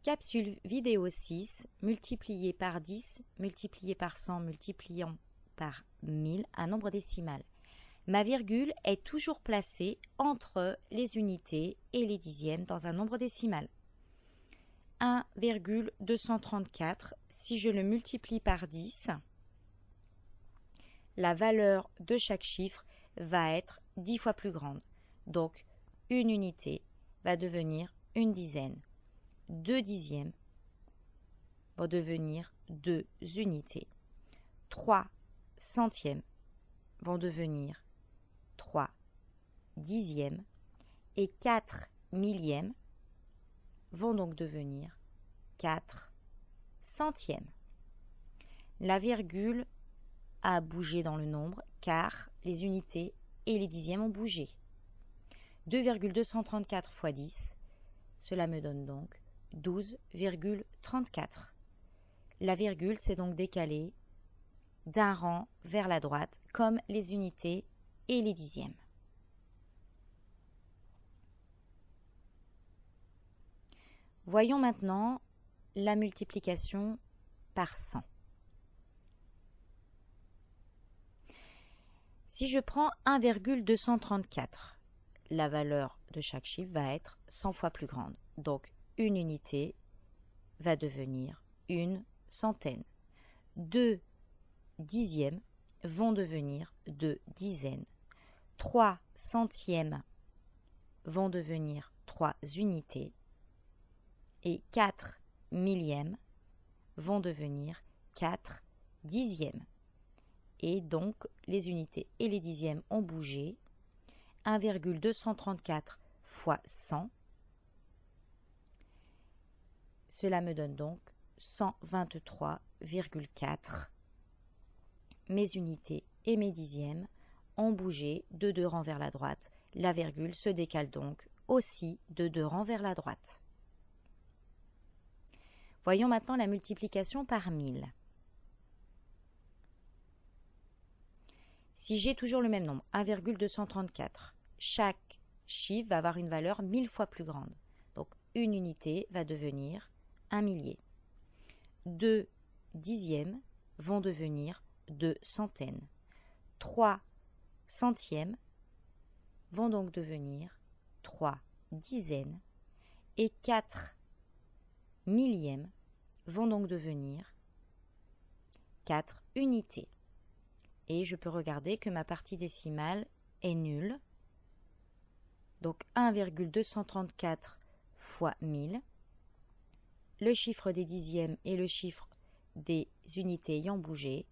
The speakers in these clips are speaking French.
Capsule vidéo 6, multiplié par 10, multiplié par 100, multipliant par 1000, un nombre décimal. Ma virgule est toujours placée entre les unités et les dixièmes dans un nombre décimal. 1,234, si je le multiplie par 10, la valeur de chaque chiffre va être 10 fois plus grande. Donc, une unité va devenir une dizaine. 2 dixièmes vont devenir 2 unités. 3 centièmes vont devenir 3 dixièmes. Et 4 millièmes vont donc devenir 4 centièmes. La virgule a bougé dans le nombre car les unités et les dixièmes ont bougé. 2,234 fois 10, cela me donne donc 12,34. La virgule s'est donc décalée d'un rang vers la droite comme les unités et les dixièmes. Voyons maintenant la multiplication par 100. Si je prends 1,234, la valeur de chaque chiffre va être 100 fois plus grande. Donc, une unité va devenir une centaine. 2 dixièmes vont devenir 2 dizaines. 3 centièmes vont devenir 3 unités. Et 4 millièmes vont devenir 4 dixièmes. Et donc, les unités et les dixièmes ont bougé. 1,234 fois 100. Cela me donne donc 123,4. Mes unités et mes dixièmes ont bougé de 2 rangs vers la droite. La virgule se décale donc aussi de 2 rangs vers la droite. Voyons maintenant la multiplication par 1000. Si j'ai toujours le même nombre, 1,234, chaque chiffre va avoir une valeur 1000 fois plus grande. Donc, une unité va devenir un millier. 2 dixièmes vont devenir 2 centaines. 3 centièmes vont donc devenir 3 dizaines. Et 4 millièmes vont donc devenir 4 unités. Et je peux regarder que ma partie décimale est nulle. Donc 1,234 fois 1000. Le chiffre des dixièmes et le chiffre des unités ayant bougé,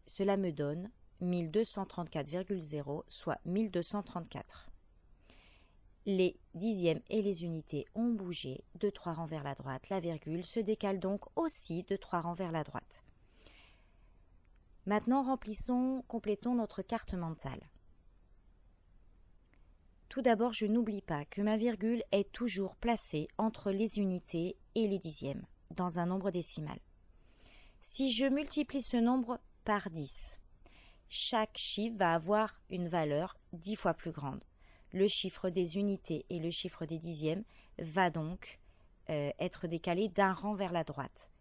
cela me donne 1234,0, soit 1234. Les dixièmes et les unités ont bougé de 3 rangs vers la droite. La virgule se décale donc aussi de 3 rangs vers la droite. Maintenant, complétons notre carte mentale. Tout d'abord, je n'oublie pas que ma virgule est toujours placée entre les unités et les dixièmes, dans un nombre décimal. Si je multiplie ce nombre par 10, chaque chiffre va avoir une valeur 10 fois plus grande. Le chiffre des unités et le chiffre des dixièmes va donc être décalé d'un rang vers la droite.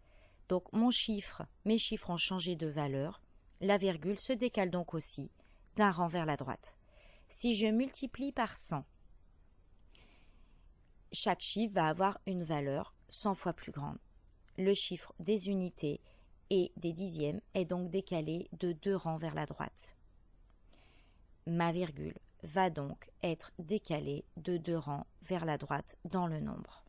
Donc mes chiffres ont changé de valeur. La virgule se décale donc aussi d'un rang vers la droite. Si je multiplie par 100, chaque chiffre va avoir une valeur 100 fois plus grande. Le chiffre des unités et des dixièmes est donc décalé de 2 rangs vers la droite. Ma virgule va donc être décalée de 2 rangs vers la droite dans le nombre.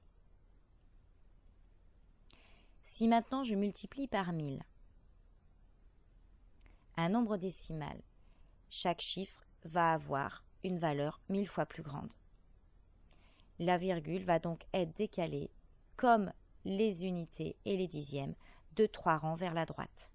Si maintenant je multiplie par 1000, un nombre décimal, chaque chiffre va avoir une valeur 1000 fois plus grande. La virgule va donc être décalée, comme les unités et les dixièmes, de 3 rangs vers la droite.